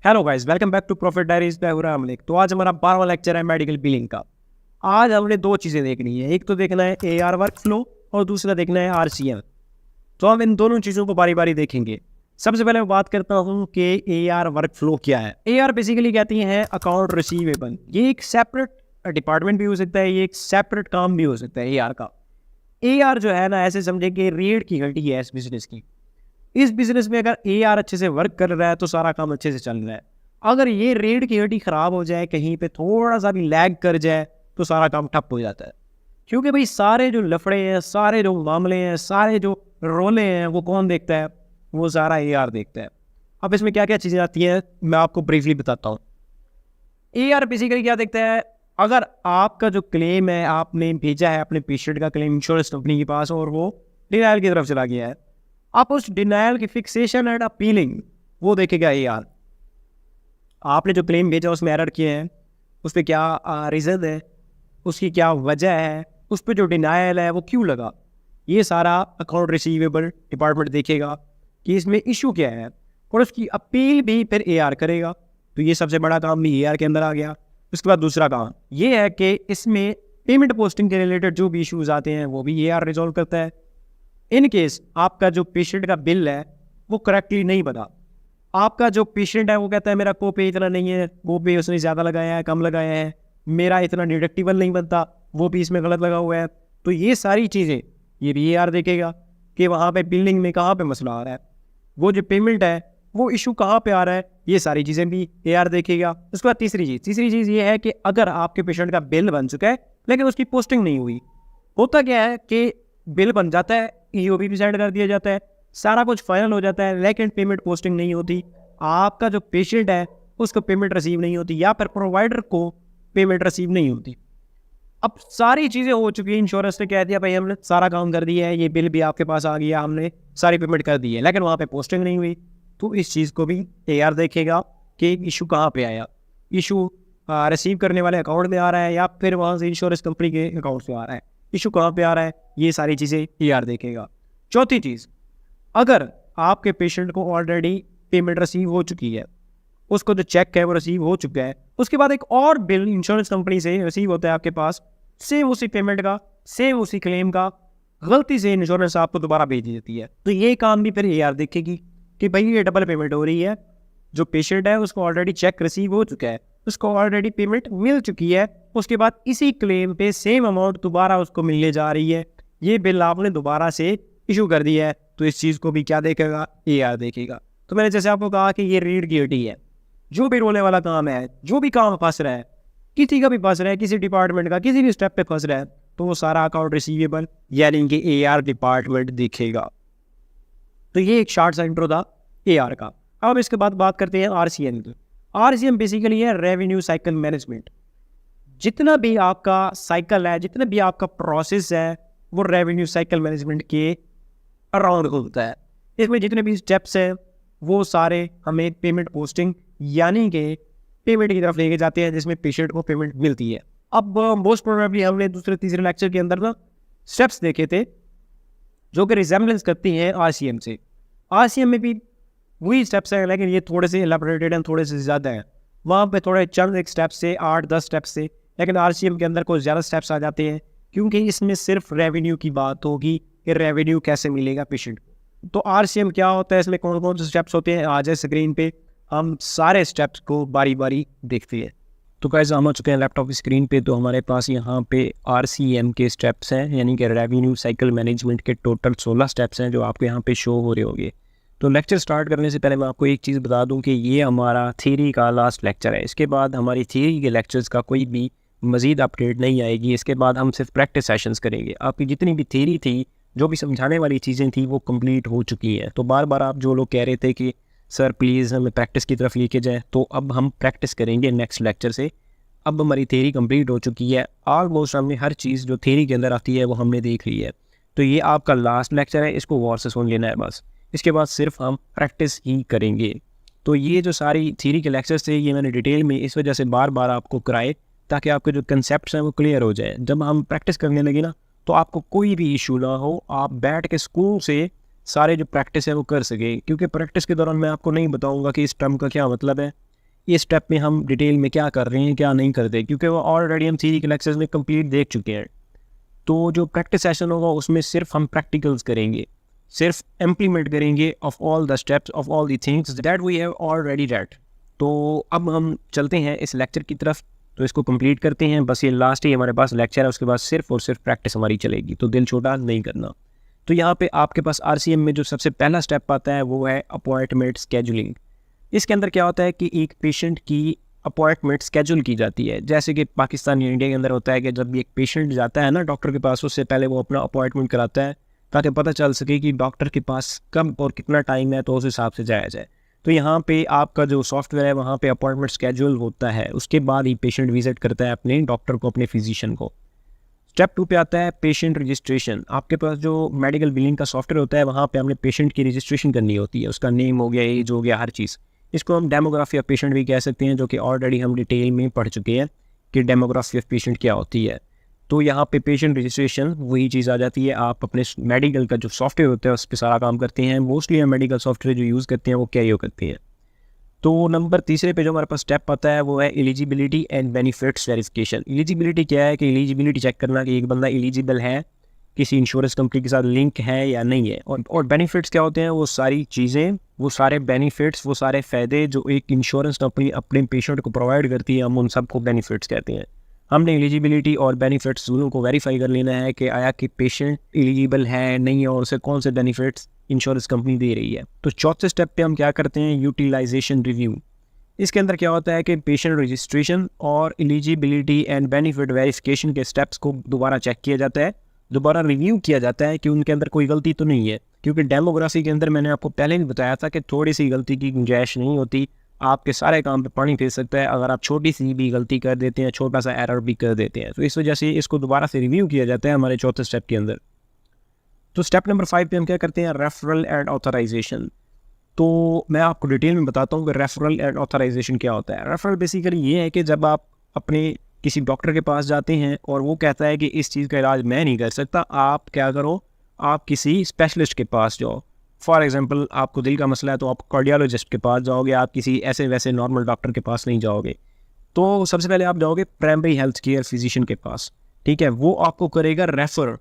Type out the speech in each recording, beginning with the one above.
Hello guys, welcome back to profit diaries by Huram Malik. तो आज हमारा 12वां लेक्चर है मेडिकल बिलिंग का। आज हमने दो चीज़ें देखनी है, एक तो देखना है एआर वर्क फ्लो और दूसरा देखना है आरसीएम। तो हम इन दोनों चीज़ों को बारी बारी देखेंगे। सबसे पहले मैं बात करता हूँ कि एआर वर्क फ्लो क्या है। एआर बेसिकली कहती है अकाउंट रिसीवेबल। ये एक सेपरेट डिपार्टमेंट भी हो सकता है, ये एक सेपरेट काम भी हो सकता है एआर का। एआर जो है ना, ऐसे समझे कि रीढ़ की हड्डी है इस बिजनेस की। इस बिजनेस में अगर एआर अच्छे से वर्क कर रहा है तो सारा काम अच्छे से चल रहा है। अगर ये रीढ़ की हड्डी खराब हो जाए, कहीं पे थोड़ा सा भी लैग कर जाए तो सारा काम ठप हो जाता है। क्योंकि भाई सारे जो लफड़े हैं, सारे जो मामले हैं, सारे जो रोले हैं, वो कौन देखता है? वो सारा एआर देखता है। अब इसमें क्या क्या चीज़ें आती हैं मैं आपको ब्रीफली बताता हूँ। एआर बेसिकली क्या देखता है? अगर आपका जो क्लेम है, आपने भेजा है अपने पेशेंट का क्लेम इंश्योरेंस कंपनी के पास और वो डिनायल की तरफ चला गया है, आप उस डिनायल की फिक्सेशन एंड अपीलिंग वो देखेगा एआर। आपने जो क्लेम भेजा उसमें एरर किए हैं, उस पर क्या रीज़न है, उसकी क्या वजह है, उस पर जो डिनायल है वो क्यों लगा, ये सारा अकाउंट रिसीवेबल डिपार्टमेंट देखेगा कि इसमें इशू क्या है, और उसकी अपील भी फिर एआर करेगा। तो ये सबसे बड़ा काम भी एआर के अंदर आ गया। उसके बाद दूसरा काम ये है कि इसमें पेमेंट पोस्टिंग के रिलेटेड जो भी इश्यूज आते हैं वो भी एआर रिजॉल्व करता है। इन केस आपका जो पेशेंट का बिल है वो करेक्टली नहीं बना, आपका जो पेशेंट है वो कहता है मेरा कोपे इतना नहीं है, कोपे उसने ज़्यादा लगाया है, कम लगाया है, मेरा इतना डिडक्टिबल नहीं बनता, वो भी इसमें गलत लगा हुआ है, तो ये सारी चीज़ें ये भी एआर देखेगा कि वहाँ पे बिल्डिंग में कहाँ पे मसला आ रहा है, वो जो पेमेंट है वो इशू कहाँ पे आ रहा है, ये सारी चीज़ें भी एआर देखेगा। उसके बाद तीसरी चीज़ ये है कि अगर आपके पेशेंट का बिल बन चुका है लेकिन उसकी पोस्टिंग नहीं हुई, होता क्या है कि बिल बन जाता है, ईओबी भी सेंड कर दिया जाता है, सारा कुछ फाइनल हो जाता है, लेकिन पेमेंट पोस्टिंग नहीं होती, आपका जो पेशेंट है उसको पेमेंट रिसीव नहीं होती या फिर प्रोवाइडर को पेमेंट रिसीव नहीं होती। अब सारी चीज़ें हो चुकी हैं, इंश्योरेंस ने कह दिया भाई हमने सारा काम कर दिया है, ये बिल भी आपके पास आ गया, हमने सारी पेमेंट कर दी है, लेकिन वहाँ पे पोस्टिंग नहीं हुई, तो इस चीज़ को भी एआर देखेगा कि इशू कहाँ पे आया, इशू रिसीव करने वाले अकाउंट में आ रहा है या फिर वहाँ से इंश्योरेंस कंपनी के अकाउंट से आ रहा है, इशू कहाँ पे आ रहा है, ये सारी चीज़ें एआर देखेगा। चौथी चीज़, अगर आपके पेशेंट को ऑलरेडी पेमेंट रिसीव हो चुकी है, उसको जो चेक है वो रिसीव हो चुका है, उसके बाद एक और बिल इंश्योरेंस कंपनी से रिसीव होता है आपके पास, सेम उसी पेमेंट का, सेम उसी क्लेम का, गलती से इंश्योरेंस आपको दोबारा भेज देती है, तो ये काम भी फिर एआर देखेगी कि भाई ये डबल पेमेंट हो रही है। जो पेशेंट है उसको ऑलरेडी चेक रिसीव हो चुका है, उसको ऑलरेडी पेमेंट मिल चुकी है, उसके बाद इसी क्लेम पे सेम अमाउंट दोबारा उसको मिलने जा रही है, ये बिल आपने दोबारा से इशू कर दिया है, तो इस चीज़ को भी क्या देखेगा? एआर देखेगा। तो मैंने जैसे आपको कहा कि ये रीढ़ की हड्डी है, जो भी रोने वाला काम है, जो भी काम फंस रहा है, किसी का भी फंस रहा है, किसी डिपार्टमेंट का किसी भी स्टेप पे फंस रहा है, तो वो सारा अकाउंट रिसीवेबल यानी कि एआर डिपार्टमेंट देखेगा। तो ये एक शॉर्ट सा इंट्रो था एआर का। अब इसके बाद बात करते हैं आरसीएम की। आरसीएम बेसिकली है रेवेन्यू साइकिल मैनेजमेंट। जितना भी आपका साइकिल है, जितना भी आपका प्रोसेस है, वो रेवेन्यू साइकिल मैनेजमेंट के अराउंड होता है। इसमें जितने भी स्टेप्स हैं वो सारे हमें पेमेंट पोस्टिंग यानी कि पेमेंट की तरफ लेके जाते हैं, जिसमें पेशेंट को पेमेंट मिलती है। अब मोस्ट प्रोबेबली हमने दूसरे तीसरे लेक्चर के अंदर ना स्टेप्स देखे थे जो कि रिजेम्बलेंस करती हैं आरसीएम से। आरसीएम में भी वही स्टेप्स हैं, लेकिन ये थोड़े से एलाबोरेटेड हैं, थोड़े से ज़्यादा हैं। वहाँ पे थोड़े चंद एक स्टेप्स से 8-10 स्टेप्स से, लेकिन आरसीएम के अंदर कुछ ज़्यादा स्टेप्स आ जाते हैं, क्योंकि इसमें सिर्फ रेवेन्यू की बात होगी कि रेवेन्यू कैसे मिलेगा पेशेंट को। तो आरसीएम क्या होता है, इसमें कौन कौन से स्टेप्स होते हैं, आ जाए स्क्रीन पे, हम सारे स्टेप्स को बारी बारी देखते हैं। तो गाइस हम आ चुके हैं लैपटॉप की स्क्रीन पे। तो हमारे पास यहाँ पे आरसीएम के स्टेप्स हैं, यानी कि रेवेन्यू साइकिल मैनेजमेंट के टोटल 16 स्टेप्स हैं जो आपको यहाँ पे शो हो रहे होंगे। तो लेक्चर स्टार्ट करने से पहले मैं आपको एक चीज़ बता दूं कि ये हमारा थ्योरी का लास्ट लेक्चर है। इसके बाद हमारी थ्योरी के लेक्चर्स का कोई भी मज़ीद अपडेट नहीं आएगी। इसके बाद हम सिर्फ प्रैक्टिस सेशंस करेंगे। आपकी जितनी भी थ्योरी थी, जो भी समझाने वाली चीज़ें थी, वो कंप्लीट हो चुकी है। तो बार बार आप जो लोग कह रहे थे कि सर प्लीज़ हमें प्रैक्टिस की तरफ लेके जाए, तो अब हम प्रैक्टिस करेंगे नेक्स्ट लेक्चर से। अब हमारी थ्योरी कंप्लीट हो चुकी है, ऑलमोस्ट हमने हर चीज़ जो थ्योरी के अंदर आती है वो हमने देख ली है। तो ये आपका लास्ट लेक्चर है, इसको गौर से सुन लेना है बस। इसके बाद सिर्फ हम प्रैक्टिस ही करेंगे। तो ये जो सारी थ्योरी के लेक्चर्स थे ये मैंने डिटेल में इस वजह से बार बार आपको कराए, ताकि आपके जो कंसेप्ट्स हैं वो क्लियर हो जाए। जब हम प्रैक्टिस करने लगे ना, तो आपको कोई भी इशू ना हो, आप बैठ के स्कूल से सारे जो प्रैक्टिस है वो कर सके। क्योंकि प्रैक्टिस के दौरान मैं आपको नहीं बताऊंगा कि इस टर्म का क्या मतलब है, ये स्टेप में हम डिटेल में क्या कर रहे हैं क्या नहीं करते, क्योंकि वो ऑलरेडी हम थ्योरी क्लासेस में कंप्लीट देख चुके हैं। तो जो प्रैक्टिस सेशन होगा उसमें सिर्फ हम प्रैक्टिकल्स करेंगे, सिर्फ इम्प्लीमेंट करेंगे of all the steps of all the things that we have already read. तो अब हम चलते हैं इस लेक्चर की तरफ, तो इसको कंप्लीट करते हैं। बस ये लास्ट ही हमारे पास लेक्चर है, उसके बाद सिर्फ और सिर्फ प्रैक्टिस हमारी चलेगी, तो दिल छोटा नहीं करना। तो यहाँ पे आपके पास आरसीएम में जो सबसे पहला स्टेप आता है वो है अपॉइंटमेंट स्केजुलिंग। इसके अंदर क्या होता है कि एक पेशेंट की अपॉइंटमेंट स्केजुल की जाती है। जैसे कि पाकिस्तान या इंडिया के अंदर होता है कि जब भी एक पेशेंट जाता है ना डॉक्टर के पास, उससे पहले वो अपना अपॉइंटमेंट कराता है ताकि पता चल सके कि डॉक्टर के पास कब और कितना टाइम है, तो उस हिसाब से जाया जाए। तो यहाँ पे आपका जो सॉफ्टवेयर है वहाँ पे अपॉइंटमेंट स्केजुअल होता है, उसके बाद ही पेशेंट विजिट करता है अपने डॉक्टर को, अपने फिजिशियन को। स्टेप 2 पे आता है पेशेंट रजिस्ट्रेशन। आपके पास जो मेडिकल बिलिंग का सॉफ्टवेयर होता है वहाँ पे हमने पेशेंट की रजिस्ट्रेशन करनी होती है, उसका नेम हो गया, एज हो गया, हर चीज़। इसको हम डेमोग्राफी ऑफ पेशेंट भी कह सकते हैं, जो कि ऑलरेडी हम डिटेल में पढ़ चुके हैं कि डेमोग्राफी ऑफ पेशेंट क्या होती है। तो यहाँ पे पेशेंट रजिस्ट्रेशन वही चीज़ आ जाती है। आप अपने मेडिकल का जो सॉफ्टवेयर होता है उस पर सारा काम करते हैं। मोस्टली हम मेडिकल सॉफ्टवेयर जो यूज़ करते हैं वो कैरियो करते हैं। तो नंबर तीसरे पे जो हमारे पास स्टेप आता है वो है eligibility and benefits verification. Eligibility क्या है कि एलिजिबिलिटी चेक करना कि एक बंदा एलिजिबल है, किसी इंश्योरेंस कंपनी के साथ लिंक है या नहीं है। और बेनिफिट्स क्या होते हैं, वो सारी चीज़ें, वो सारे बेनिफिट्स, वो सारे फ़ायदे जो एक इंश्योरेंस कंपनी अपने पेशेंट को प्रोवाइड करती है, हम उन सबको बेनिफिट्स कहते हैं। हमने एलिजिबिलिटी और बेनिफिट्स दोनों को वेरीफाई कर लेना है कि आया कि पेशेंट एलिजिबल है नहीं है और उसे कौन से बेनिफिट्स इंश्योरेंस कंपनी दे रही है। तो चौथे स्टेप पे हम क्या करते हैं, यूटिलाइजेशन रिव्यू। इसके अंदर क्या होता है कि पेशेंट रजिस्ट्रेशन और एलिजिबिलिटी एंड बेनिफिट वेरिफिकेशन के स्टेप्स को दोबारा चेक किया जाता है, दोबारा रिव्यू किया जाता है कि उनके अंदर कोई गलती तो नहीं है। क्योंकि डेमोग्राफी के अंदर मैंने आपको पहले भी बताया था कि थोड़ी सी गलती की गुंजाइश नहीं होती, आपके सारे काम पे पानी फिर सकता है अगर आप छोटी सी भी गलती कर देते हैं, छोटा सा एरर भी कर देते हैं। तो इस वजह से इसको दोबारा से रिव्यू किया जाता है हमारे चौथे स्टेप के अंदर। तो स्टेप नंबर 5 पे हम क्या करते हैं, रेफरल एंड ऑथराइजेशन। तो मैं आपको डिटेल में बताता हूँ कि रेफरल एंड ऑथराइजेशन क्या होता है। रेफरल बेसिकली ये है कि जब आप अपने किसी डॉक्टर के पास जाते हैं और वो कहता है कि इस चीज़ का इलाज मैं नहीं कर सकता, आप क्या करो, आप किसी स्पेशलिस्ट के पास जाओ। फॉर एग्जांपल आपको दिल का मसला है तो आप कार्डियोलॉजिस्ट के पास जाओगे, आप किसी ऐसे वैसे नॉर्मल डॉक्टर के पास नहीं जाओगे। तो सबसे पहले आप जाओगे प्राइमरी हेल्थ केयर फिजिशियन के पास, ठीक है। वो आपको करेगा रेफर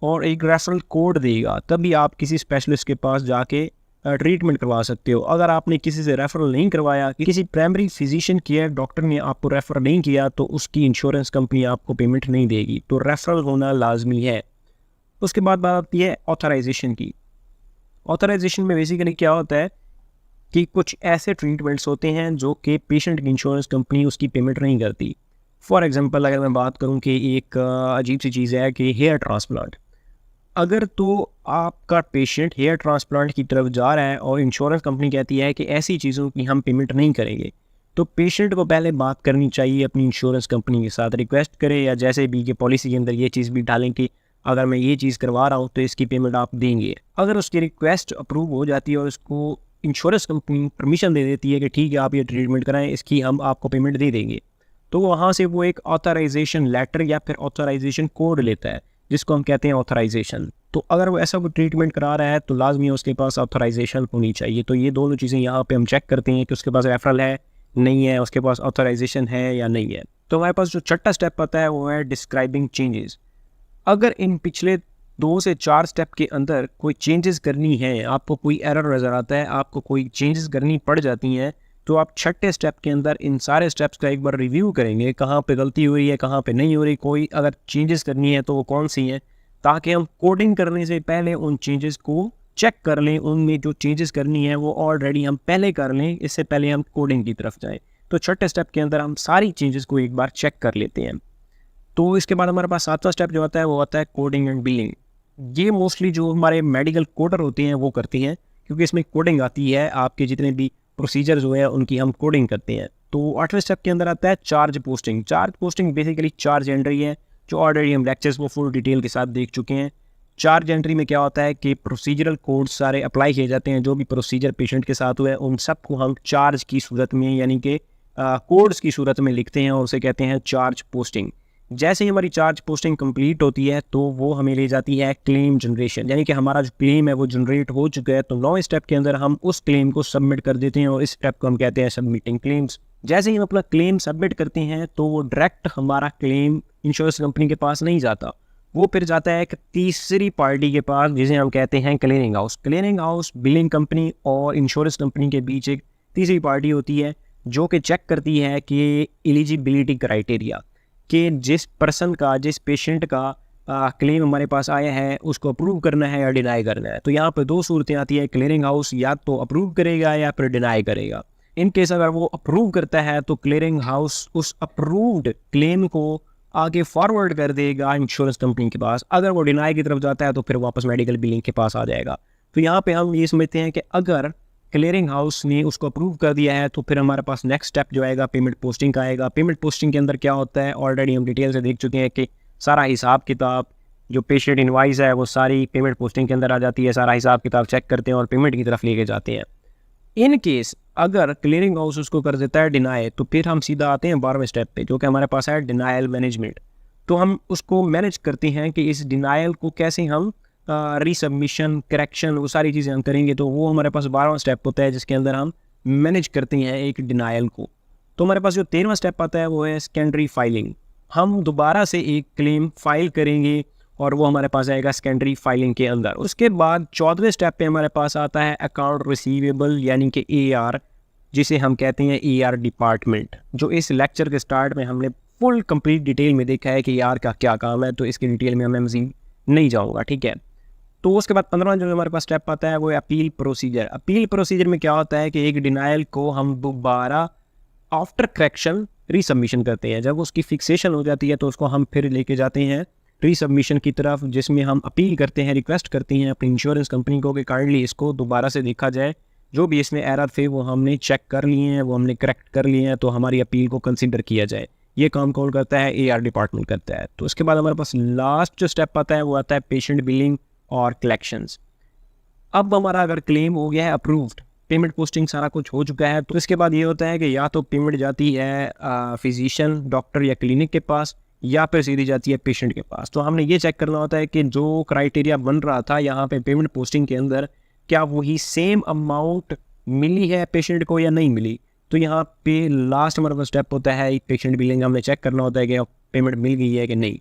और एक रेफरल कोड देगा, तभी आप किसी स्पेशलिस्ट के पास जाके ट्रीटमेंट करवा सकते हो। अगर आपने किसी से रेफरल नहीं करवाया, किसी प्राइमरी फिजिशियन केयर डॉक्टर ने आपको रेफर नहीं किया, तो उसकी इंश्योरेंस कंपनी आपको पेमेंट नहीं देगी। तो रेफरल होना लाजमी है। उसके बाद बात आती है ऑथराइजेशन की। ऑथराइजेशन में बेसिकली क्या होता है कि कुछ ऐसे ट्रीटमेंट्स होते हैं जो कि पेशेंट की इंश्योरेंस कंपनी उसकी पेमेंट नहीं करती। फॉर एग्जांपल अगर मैं बात करूं कि एक अजीब सी चीज़ है कि हेयर ट्रांसप्लांट। अगर तो आपका पेशेंट हेयर ट्रांसप्लांट की तरफ जा रहा है और इंश्योरेंस कंपनी कहती है कि ऐसी चीज़ों की हम पेमेंट नहीं करेंगे, तो पेशेंट को पहले बात करनी चाहिए अपनी इंश्योरेंस कंपनी के साथ, रिक्वेस्ट करें या जैसे भी कि पॉलिसी के अंदर ये चीज़ भी डालें कि अगर मैं ये चीज़ करवा रहा हूँ तो इसकी पेमेंट आप देंगे। अगर उसकी रिक्वेस्ट अप्रूव हो जाती है और उसको इंश्योरेंस कंपनी परमिशन दे देती है कि ठीक है आप ये ट्रीटमेंट कराएं, इसकी हम आपको पेमेंट दे देंगे, तो वहाँ से वो एक ऑथराइजेशन लेटर या फिर ऑथराइजेशन कोड लेता है जिसको हम कहते हैं ऑथराइजेशन। तो अगर वो ऐसा कोई ट्रीटमेंट करा रहा है तो लाजमी है उसके पास ऑथराइजेशन होनी चाहिए। तो ये दोनों चीज़ें यहाँ पे हम चेक करते हैं कि उसके पास रेफरल है नहीं है, उसके पास ऑथराइजेशन है या नहीं है। तो हमारे पास जो छठा स्टेप आता है वो है डिस्क्राइबिंग चेंजेस। अगर इन पिछले 2 से 4 स्टेप के अंदर कोई चेंजेस करनी है, आपको कोई एरर नज़र आता है, आपको कोई चेंजेस करनी पड़ जाती हैं, तो आप छठे स्टेप के अंदर इन सारे स्टेप्स का एक बार रिव्यू करेंगे, कहाँ पे गलती हो रही है, कहाँ पे नहीं हो रही, कोई अगर चेंजेस करनी है तो वो कौन सी हैं, ताकि हम कोडिंग करने से पहले उन चेंजेस को चेक कर लें, उनमें जो चेंजेस करनी है वो ऑलरेडी हम पहले कर लें, इससे पहले हम कोडिंग की तरफ जाएँ। तो छठे स्टेप के अंदर हम सारी चेंजेस को एक बार चेक कर लेते हैं। तो इसके बाद हमारे पास 7वां स्टेप जो आता है वो आता है कोडिंग एंड बिलिंग। ये मोस्टली जो हमारे मेडिकल कोडर होते हैं वो करती हैं, क्योंकि इसमें कोडिंग आती है, आपके जितने भी प्रोसीजर जो है उनकी हम कोडिंग करते हैं। तो 8वें स्टेप के अंदर आता है charge posting. Charge posting basically charge entry है, जो ऑलरेडी हम लेक्चर्स में फुल डिटेल के साथ देख चुके हैं। चार्ज एंट्री में क्या होता है कि प्रोसीजरल कोड्स सारे अप्लाई किए जाते हैं, जो भी प्रोसीजर पेशेंट के साथ हुआ है उन सबको हम चार्ज की सूरत में यानी कि कोड्स की सूरत में लिखते हैं और उसे कहते हैं चार्ज पोस्टिंग। जैसे ही हमारी चार्ज पोस्टिंग कंप्लीट होती है तो वो हमें ले जाती है क्लेम जनरेशन, यानी कि हमारा जो क्लेम है वो जनरेट हो चुका है। तो 9वें स्टेप के अंदर हम उस क्लेम को सबमिट कर देते हैं और इस स्टेप को हम कहते हैं सबमिटिंग क्लेम्स। जैसे ही हम अपना क्लेम सबमिट करते हैं तो वो डायरेक्ट हमारा क्लेम इंश्योरेंस कंपनी के पास नहीं जाता, वो फिर जाता है एक तीसरी पार्टी के पास जिसे हम कहते हैं clearing house. Clearing house billing company और इंश्योरेंस कंपनी के बीच एक तीसरी पार्टी होती है जो कि चेक करती है कि एलिजिबिलिटी क्राइटेरिया, कि जिस पर्सन का, जिस पेशेंट का क्लेम हमारे पास आया है उसको अप्रूव करना है या डिनाई करना है। तो यहाँ पर दो सूरतें आती है, क्लियरिंग हाउस या तो अप्रूव करेगा या फिर डिनाई करेगा। इन केस अगर वो अप्रूव करता है तो क्लियरिंग हाउस उस अप्रूव्ड क्लेम को आगे फॉरवर्ड कर देगा इंश्योरेंस कंपनी के पास। अगर वो डिनाई की तरफ जाता है तो फिर वापस मेडिकल बिलिंग के पास आ जाएगा। तो यहाँ पे हम ये समझते हैं कि अगर क्लियरिंग हाउस ने उसको अप्रूव कर दिया है तो फिर हमारे पास नेक्स्ट स्टेप जो आएगा पेमेंट पोस्टिंग का आएगा। पेमेंट पोस्टिंग के अंदर क्या होता है ऑलरेडी हम डिटेल से देख चुके हैं कि सारा हिसाब किताब जो पेशेंट इनवाइस है वो सारी पेमेंट पोस्टिंग के अंदर आ जाती है, सारा हिसाब किताब चेक करते हैं और पेमेंट की तरफ लेके जाते हैं। इन केस अगर क्लियरिंग हाउस उसको कर देता है डिनाई तो फिर हम सीधा आते हैं 12वें स्टेप पे जो कि हमारे पास है डिनायल मैनेजमेंट। तो हम उसको मैनेज करते हैं कि इस डिनायल को कैसे हम रीसबमिशन, करेक्शन, वो सारी चीज़ें हम करेंगे। तो वो हमारे पास 12वां स्टेप होता है जिसके अंदर हम मैनेज करते हैं एक डिनायल को। तो हमारे पास जो 13वां स्टेप आता है वो है सेकेंडरी फाइलिंग। हम दोबारा से एक क्लेम फाइल करेंगे और वो हमारे पास आएगा सेकेंडरी फाइलिंग के अंदर। उसके बाद 14वें स्टेप पे हमारे पास आता है अकाउंट रिसीवेबल यानी कि AR, जिसे हम कहते हैं AR डिपार्टमेंट, जो इस लेक्चर के स्टार्ट में हमने फुल कंप्लीट डिटेल में देखा है कि AR का क्या काम है। तो इसकी डिटेल में मैं मज़ीद नहीं जाऊँगा, ठीक है। तो उसके बाद 15वां जो हमारे पास स्टेप आता है वो है अपील प्रोसीजर। अपील प्रोसीजर में क्या होता है कि एक डिनायल को हम दोबारा आफ्टर करेक्शन रीसबमिशन करते हैं। जब उसकी फिक्सेशन हो जाती है तो उसको हम फिर लेके जाते हैं रीसबमिशन की तरफ, जिसमें हम अपील करते हैं, रिक्वेस्ट करते हैं अपनी इंश्योरेंस कंपनी को कि काइंडली इसको दोबारा से देखा जाए, जो भी इसमें एरर थे वो हमने चेक कर लिए हैं, वो हमने करेक्ट कर लिए हैं, तो हमारी अपील को कंसिडर किया जाए। ये काम कौन करता है? AR डिपार्टमेंट करता है। तो उसके बाद हमारे पास लास्ट जो स्टेप आता है वो आता है पेशेंट बिलिंग और कलेक्शंस। अब हमारा अगर क्लेम हो गया है अप्रूव्ड, पेमेंट पोस्टिंग सारा कुछ हो चुका है, तो इसके बाद ये होता है कि या तो पेमेंट जाती है फिजिशियन, डॉक्टर या क्लिनिक के पास, या फिर सीधी जाती है पेशेंट के पास। तो हमने ये चेक करना होता है कि जो क्राइटेरिया बन रहा था यहाँ पे पेमेंट पोस्टिंग के अंदर, क्या वही सेम अमाउंट मिली है पेशेंट को या नहीं मिली। तो यहाँ पे लास्ट हमारा स्टेप होता है पेशेंट बिलिंग। हमने चेक करना होता है कि पेमेंट मिल गई है कि नहीं।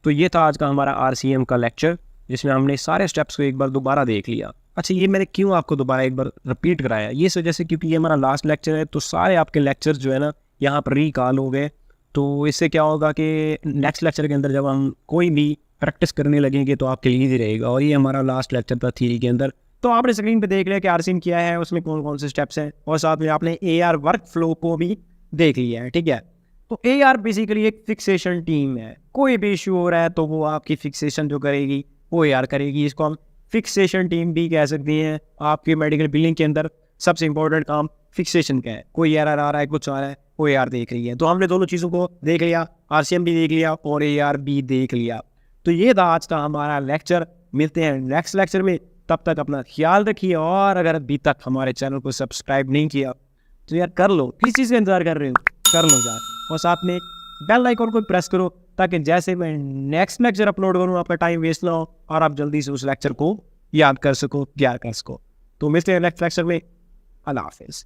तो ये था आज का हमारा RCM का लेक्चर, जिसमें हमने सारे स्टेप्स को एक बार दोबारा देख लिया। अच्छा, ये मैंने क्यों आपको दोबारा एक बार रिपीट कराया, ये वजह से क्योंकि ये हमारा लास्ट लेक्चर है, तो सारे आपके लेक्चर जो है ना यहाँ पर रिकॉल हो गए। तो इससे क्या होगा कि नेक्स्ट लेक्चर के अंदर जब हम कोई भी प्रैक्टिस करने लगेंगे तो आपके लिए ईजी रहेगा। और ये हमारा लास्ट लेक्चर था थ्योरी के अंदर। तो आपने स्क्रीन पे देख लिया कि RCM क्या है, उसमें कौन कौन से स्टेप्स हैं, और साथ में आपने AR वर्क फ्लो को भी देख लिया है, ठीक है। तो AR बेसिकली एक फिक्सेशन टीम है। कोई भी इशू हो रहा है तो वो आपकी फिक्सेशन जो करेगी वो AR करेगी। इसको हम फिक्सेशन टीम भी कह सकते हैं। आपकी मेडिकल बिलिंग के अंदर सबसे इंपॉर्टेंट काम फिक्सेशन का है। कोई एरर आ रहा है, कुछ आ रहा है, वो AR देख रही है। तो हमने दोनों चीज़ों को देख लिया, RCM भी देख लिया और AR भी देख लिया। तो ये था आज का हमारा लेक्चर। मिलते हैं नेक्स्ट लेक्चर में, तब तक अपना ख्याल रखिए। और अगर अभी तक हमारे चैनल को सब्सक्राइब नहीं किया तो यार कर लो, किस चीज़ का इंतजार कर रहे हो, कर लो यार। और साथ में बेल आइकन को प्रेस करो ताकि जैसे मैं नेक्स्ट लेक्चर अपलोड करूँ आपका टाइम वेस्ट ना हो और आप जल्दी से उस लेक्चर को याद कर सको, तैयार कर सको। तो मिलते हैं नेक्स्ट लेक्चर में। अल्लाह हाफिज़।